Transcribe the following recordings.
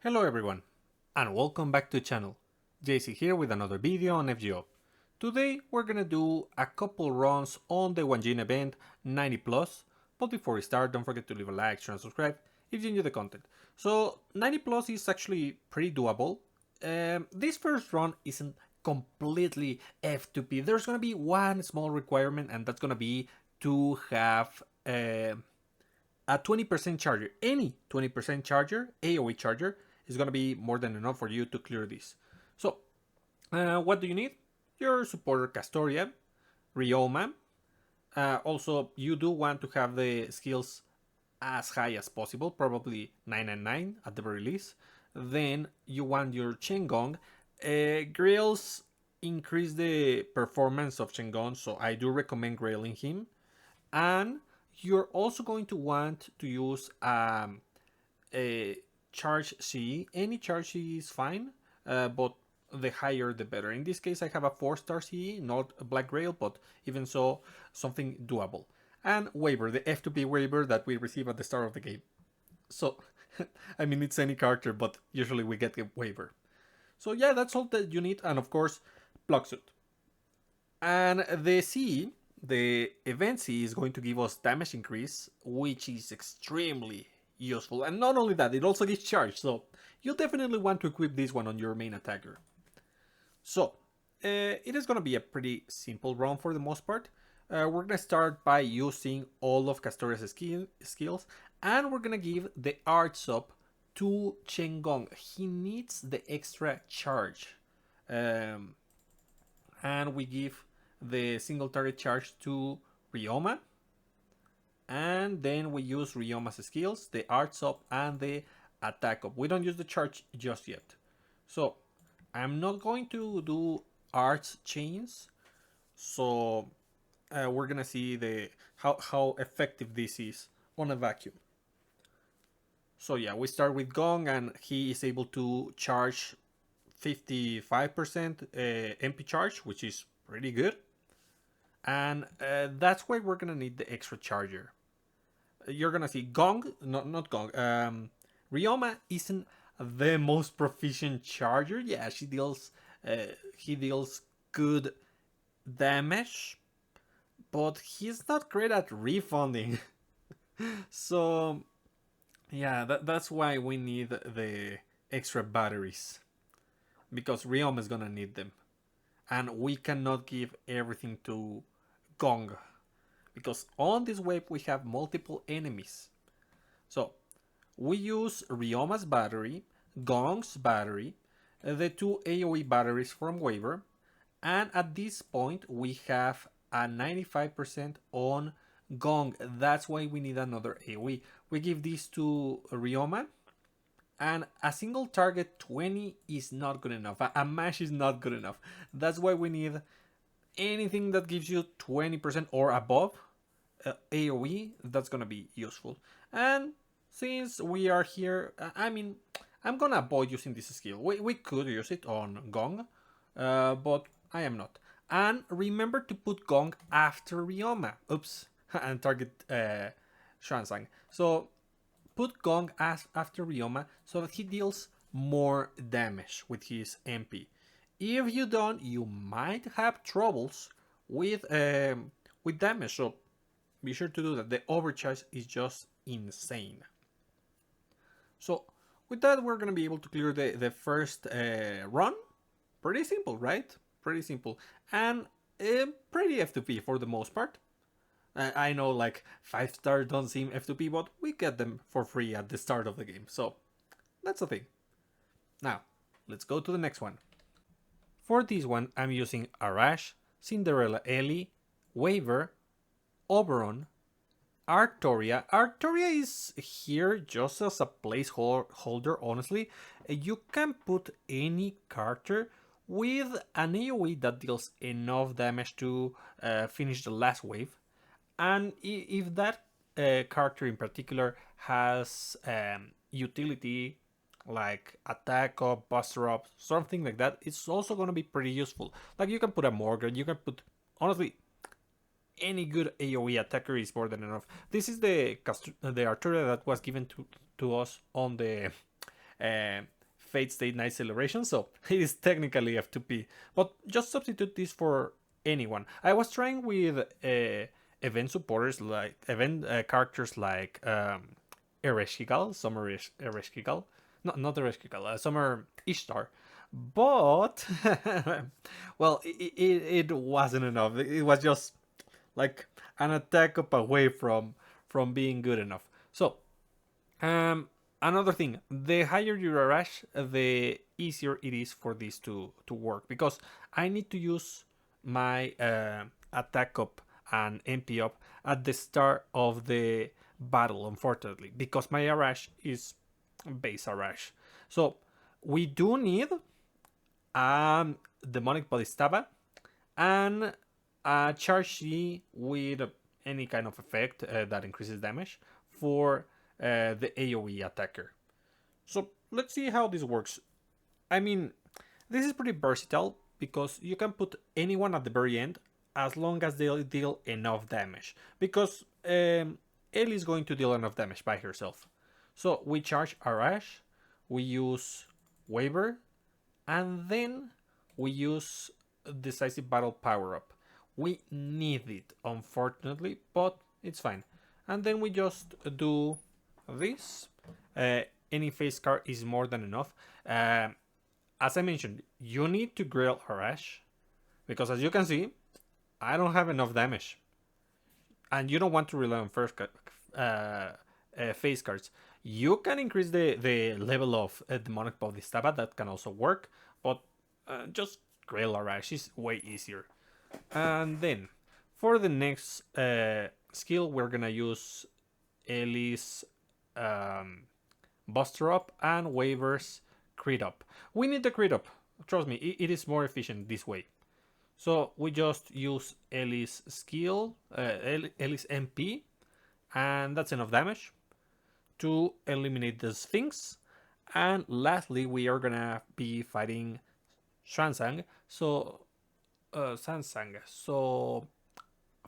Hello everyone, and welcome back to the channel. JC here with another video on FGO. Today we're gonna do a couple runs on the 1 event 90 plus, but before we start don't forget to leave a like, share and subscribe if you enjoy the content. So 90 plus is actually pretty doable. This first run isn't completely F2P. There's gonna be one small requirement, and that's gonna be to have a 20% charger. Any 20% charger, AoE charger, is going to be more than enough for you to clear this. So, what do you need? Your supporter Castoria, Rioma. Also, you do want to have the skills as high as possible, probably 999 at the very least. Then you want your Chengong. Grails increase the performance of Chengong, so I do recommend grailing him. And you're also going to want to use a charge CE. Any charge CE is fine, but the higher the better. In this case, I have a 4-star CE, not a Black Grail, but even so, something doable. And waiver, the F2P waiver that we receive at the start of the game. So, I mean, it's any character, but usually we get a waiver. So yeah, that's all that you need, and of course, plug suit. And the CE, the event CE, is going to give us damage increase, which is extremely useful. And not only that, it also gives charge, so you'll definitely want to equip this one on your main attacker. So, it is going to be a pretty simple run for the most part. We're going to start by using all of Castoria's skills, and we're going to give the arts up to Chengong. He needs the extra charge. And we give the single target charge to Rioma. And then we use Rioma's skills, the arts up and the attack up. We don't use the charge just yet. So I'm not going to do arts chains. So we're gonna see the how effective this is on a vacuum. So yeah, we start with Gong, and he is able to charge 55% MP charge, which is pretty good. And that's why we're gonna need the extra charger. You're gonna see Gong, not Gong. Rioma isn't the most proficient charger. Yeah, he deals good damage, but he's not great at refunding. So yeah, that's why we need the extra batteries, because Rioma is gonna need them, and we cannot give everything to Gong, because on this wave we have multiple enemies. So we use Rioma's battery, Gong's battery, the two AoE batteries from waiver, and at this point we have a 95% on Gong. That's why we need another AoE. We give this to Rioma, and a single target 20 is not good enough. A mash is not good enough. That's why we need anything that gives you 20% or above AoE. That's gonna be useful. And since we are here, I mean, I'm gonna avoid using this skill. We could use it on Gong, but I am not. And remember to put Gong after Rioma. Oops, and target Shansang. So put Gong as after Rioma so that he deals more damage with his MP. If you don't, you might have troubles with damage. So be sure to do that. The overcharge is just insane. So with that, we're gonna be able to clear the first run. Pretty simple, right? Pretty simple, and pretty F2P for the most part. I know like 5-star don't seem F2P, but we get them for free at the start of the game, so that's the thing. Now, let's go to the next one. For this one, I'm using Arash, Cinderella Ellie, Waver, Oberon, Artoria. Artoria is here just as a placeholder, honestly. You can put any character with an AoE that deals enough damage to finish the last wave. And if that character in particular has utility like attack up, buster up, something like that, it's also going to be pretty useful. Like you can put a Morgan, you can put, honestly, any good AoE attacker is more than enough. This is the Arturia that was given to us on the Fate State Night Celebration, so it is technically F2P. But just substitute this for anyone. I was trying with event supporters, like event characters like Ereshkigal, Summer Ereshkigal. No, not Ereshkigal, Summer Ishtar. But, well, it wasn't enough. It was just like an attack up away from being good enough. So, another thing, the higher your rush, the easier it is for this to work, because I need to use my attack up and MP up at the start of the battle, unfortunately, because my Arash is base Arash. So we do need demonic Bodhisattva and a charge C with any kind of effect that increases damage for the AoE attacker. So let's see how this works. I mean, this is pretty versatile because you can put anyone at the very end as long as they deal enough damage. Because Ellie is going to deal enough damage by herself. So we charge Arash, we use Waver, and then we use Decisive Battle power up. We need it, unfortunately, but it's fine. And then we just do this. Any face card is more than enough. As I mentioned, you need to grill Arash, because as you can see, I don't have enough damage. And you don't want to rely on first face cards. You can increase the level of Demonic Bodhisattva, that can also work, but just grill Arash is way easier. And then, for the next skill, we're gonna use Ellie's Buster Up and Waver's Crit Up. We need the Crit Up. Trust me, it is more efficient this way. So we just use Ellie's skill, Ellie's MP, and that's enough damage to eliminate the Sphinx. And lastly, we are gonna be fighting Sansang. So Sansang. So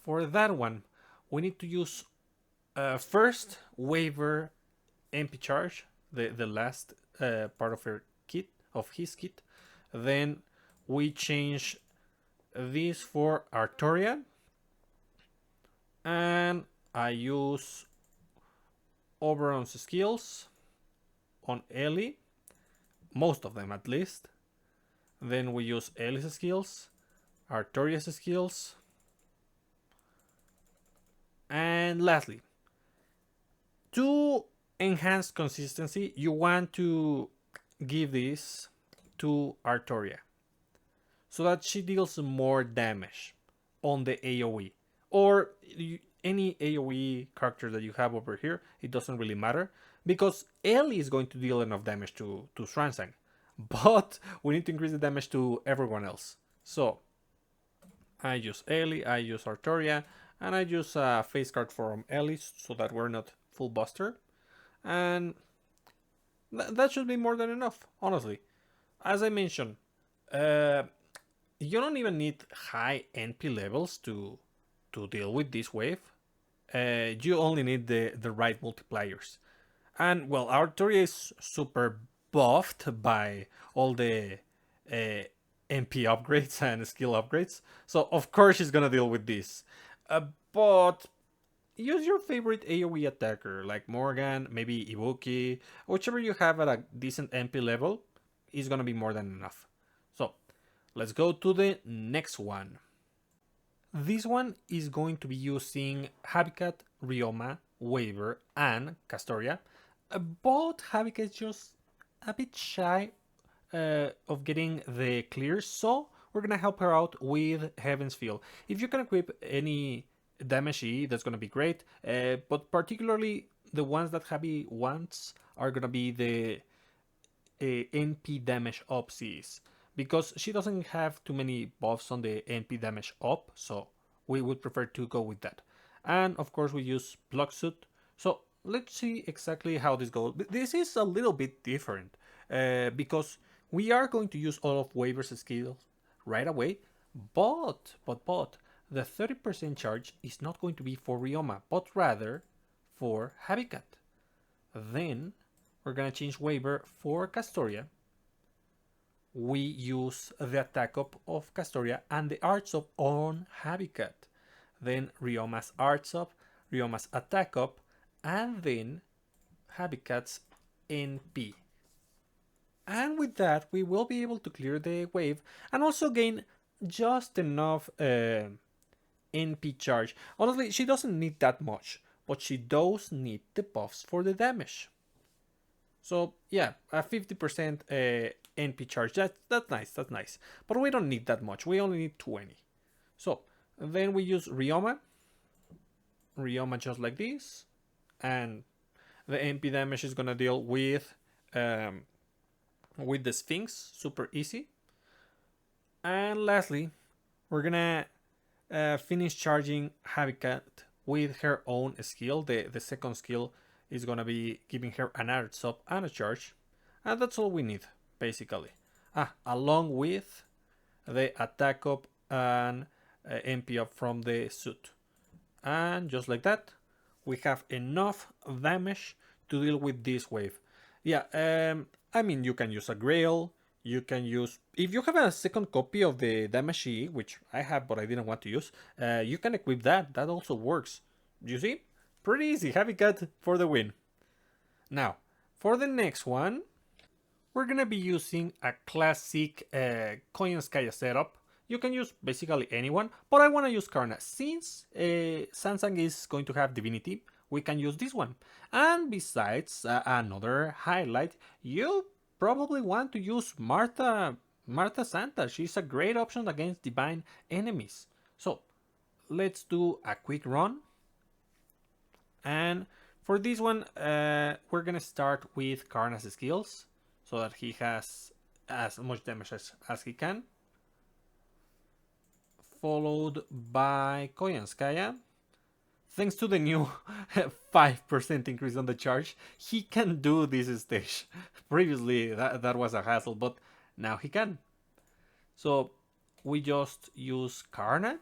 for that one, we need to use first Waver MP charge, the last part of her kit, of his kit. Then we change this for Artoria, and I use Oberon's skills on Ellie, most of them at least. Then we use Ellie's skills, Artoria's skills, and lastly, to enhance consistency, you want to give this to Artoria so that she deals more damage on the AoE, or any AoE character that you have over here. It doesn't really matter, because Ellie is going to deal enough damage to Sransang, but we need to increase the damage to everyone else. So I use Ellie, I use Artoria, and I use a face card from Ellie so that we're not full buster. And that should be more than enough, honestly. As I mentioned, you don't even need high NP levels to deal with this wave. You only need the right multipliers. And well, Artoria is super buffed by all the MP upgrades and skill upgrades, so of course she's gonna deal with this. But use your favorite AoE attacker, like Morgan, maybe Ibuki, whichever you have at a decent MP level is gonna be more than enough. So let's go to the next one. This one is going to be using Habitat, Ryoma, Waver, and Castoria. But Habitat is just a bit shy of getting the clear, so we're gonna help her out with Heaven's Feel. If you can equip any damage E, that's gonna be great, but particularly the ones that Habi wants are gonna be the NP damage up Cs, because she doesn't have too many buffs on the NP damage up, so we would prefer to go with that. And of course we use Block Suit. So let's see exactly how this goes. This is a little bit different because we are going to use all of Waver's skills right away, but the 30% charge is not going to be for Ryoma, but rather for Habitat. Then we're gonna change waiver for Castoria. We use the attack up of Castoria and the arts up on Habitat. Then Rioma's arts up, Rioma's attack up, and then Habitat's NP. And with that, we will be able to clear the wave and also gain just enough NP charge. Honestly, she doesn't need that much, but she does need the buffs for the damage. So yeah, a 50% NP charge. That's nice. That's nice. But we don't need that much. We only need 20. So then we use Rioma. Rioma just like this, and the NP damage is gonna deal with the Sphinx, super easy. And lastly, we're gonna finish charging Habitat with her own skill. The second skill is gonna be giving her an art sub and a charge, and that's all we need basically. Along with the attack up and MP up from the suit, and just like that, we have enough damage to deal with this wave. Yeah, I mean, you can use a Grail. You can use, if you have a second copy of the Damashi, which I have but I didn't want to use, you can equip that. That also works. You see? Pretty easy. Habitat for the win. Now, for the next one, we're gonna be using a classic Koyanskaya setup. You can use basically anyone, but I want to use Karna. Since Sansang is going to have Divinity, we can use this one. And besides, another highlight, you probably want to use Martha Santa. She's a great option against divine enemies. So let's do a quick run. And for this one, we're gonna start with Karna's skills so that he has as much damage as he can. Followed by Koyanskaya. Thanks to the new 5% increase on the charge, he can do this stage. Previously, that was a hassle, but now he can. So we just use Karna,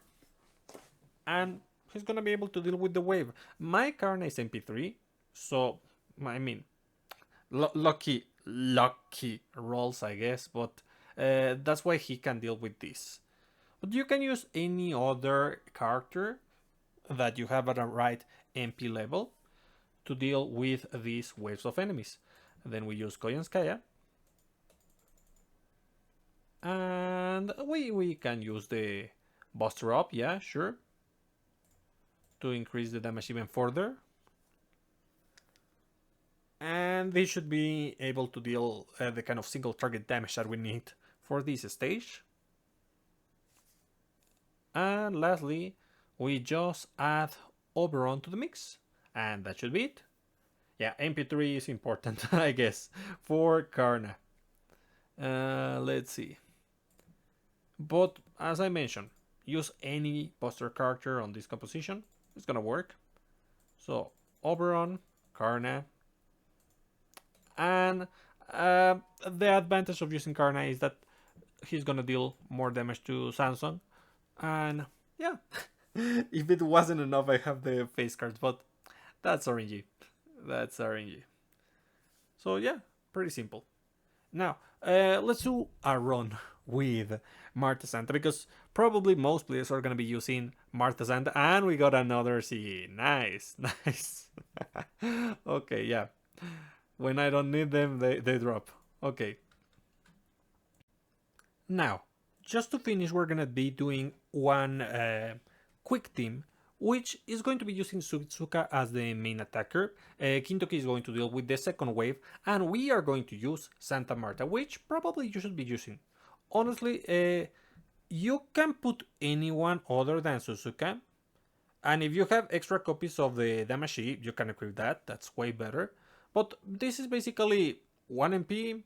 and he's gonna be able to deal with the wave. My Karna is MP3, so I mean, lucky rolls, I guess, but that's why he can deal with this. But you can use any other character that you have at a right MP level to deal with these waves of enemies. And then we use Koyanskaya. And we can use the Buster Up, yeah, sure. To increase the damage even further. And they should be able to deal the kind of single target damage that we need for this stage. And lastly, we just add Oberon to the mix, and that should be it. Yeah, MP3 is important, I guess, for Karna. Let's see. But as I mentioned, use any Buster character on this composition. It's gonna work. So Oberon, Karna, and the advantage of using Karna is that he's gonna deal more damage to Samsung. And yeah, if it wasn't enough, I have the face cards, but that's RNG. That's RNG. So yeah, pretty simple. Now, let's do a run with Martha Santa, because probably most players are going to be using Martha Santa, and we got another C. Nice, nice. Okay, yeah. When I don't need them, they drop. Okay. Now, just to finish, we're going to be doing one quick team, which is going to be using Suzuka as the main attacker. Kintoki is going to deal with the second wave, and we are going to use Santa Marta, which probably you should be using. Honestly, you can put anyone other than Suzuka, and if you have extra copies of the Damashi, you can equip that. That's way better. But this is basically one MP,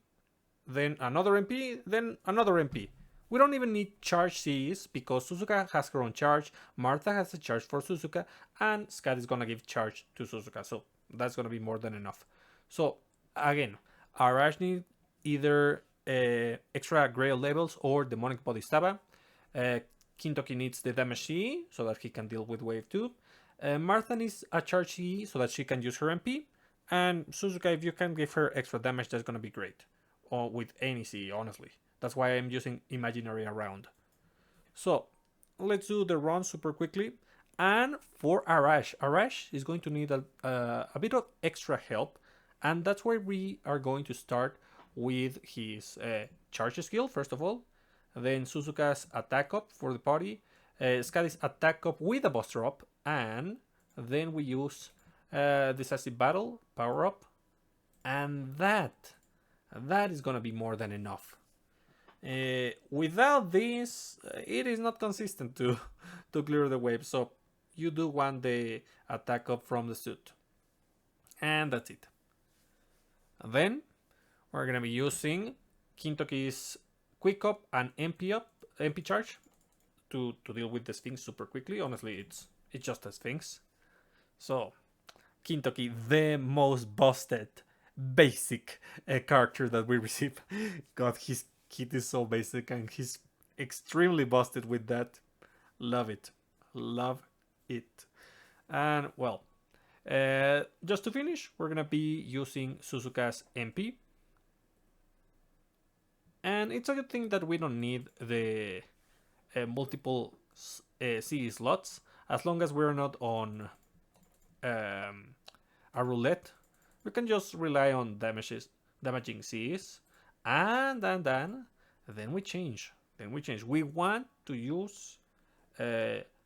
then another MP, then another MP. We don't even need charge Cs because Suzuka has her own charge, Martha has a charge for Suzuka, and Scat is gonna give charge to Suzuka, so that's gonna be more than enough. So again, Arash needs either extra Grail levels or Demonic Bodhisattva. Kintoki needs the damage CE so that he can deal with wave 2. Martha needs a charge CE so that she can use her MP. And Suzuka, if you can give her extra damage, that's gonna be great. Or with any CE, honestly. That's why I'm using imaginary around. So let's do the run super quickly. And for Arash is going to need a bit of extra help. And that's where we are going to start with his charge skill, first of all. Then Suzuka's attack up for the party. Skadi's attack up with a buster up. And then we use Decisive Battle, power up. And that is gonna be more than enough. Without this, it is not consistent to to clear the wave. So you do want the attack up from the suit, and that's it. Then we're gonna be using Kintoki's quick up and MP charge to deal with the Sphinx super quickly. Honestly, it's just a Sphinx. So Kintoki, the most busted basic character that we receive. God, his kit is so basic and he's extremely busted with that. Love it. Love it. And well, just to finish, we're gonna be using Suzuka's MP. And it's a good thing that we don't need the multiple CE slots as long as we're not on a roulette. We can just rely on damaging CEs, and then we change. We want to use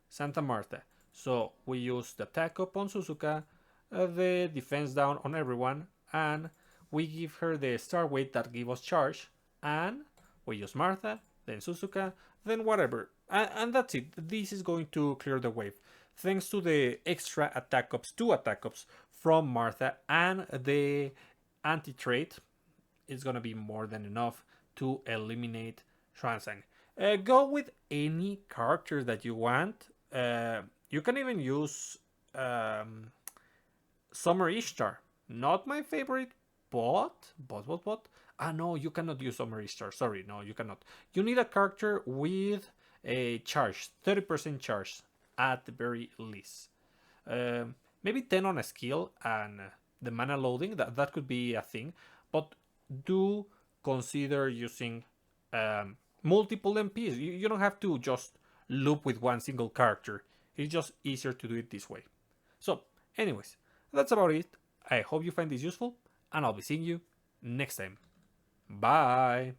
Santa Marta, so we use the attack up on Suzuka, the defense down on everyone, and we give her the star weight that give us charge, and we use Martha, then Suzuka, then whatever, and that's it. This is going to clear the wave thanks to the extra attack ups, 2 attack ups from Martha, and the anti-trait is gonna be more than enough to eliminate Transang. Go with any character that you want. You can even use Summer Ishtar. Not my favorite, but. Ah, no, you cannot use Summer Ishtar. Sorry, no, you cannot. You need a character with a charge, 30% charge at the very least. Maybe 10 on a skill and the mana loading, that could be a thing. But do consider using multiple MPs. You don't have to just loop with one single character. It's just easier to do it this way. So, anyways, that's about it. I hope you find this useful, and I'll be seeing you next time. Bye!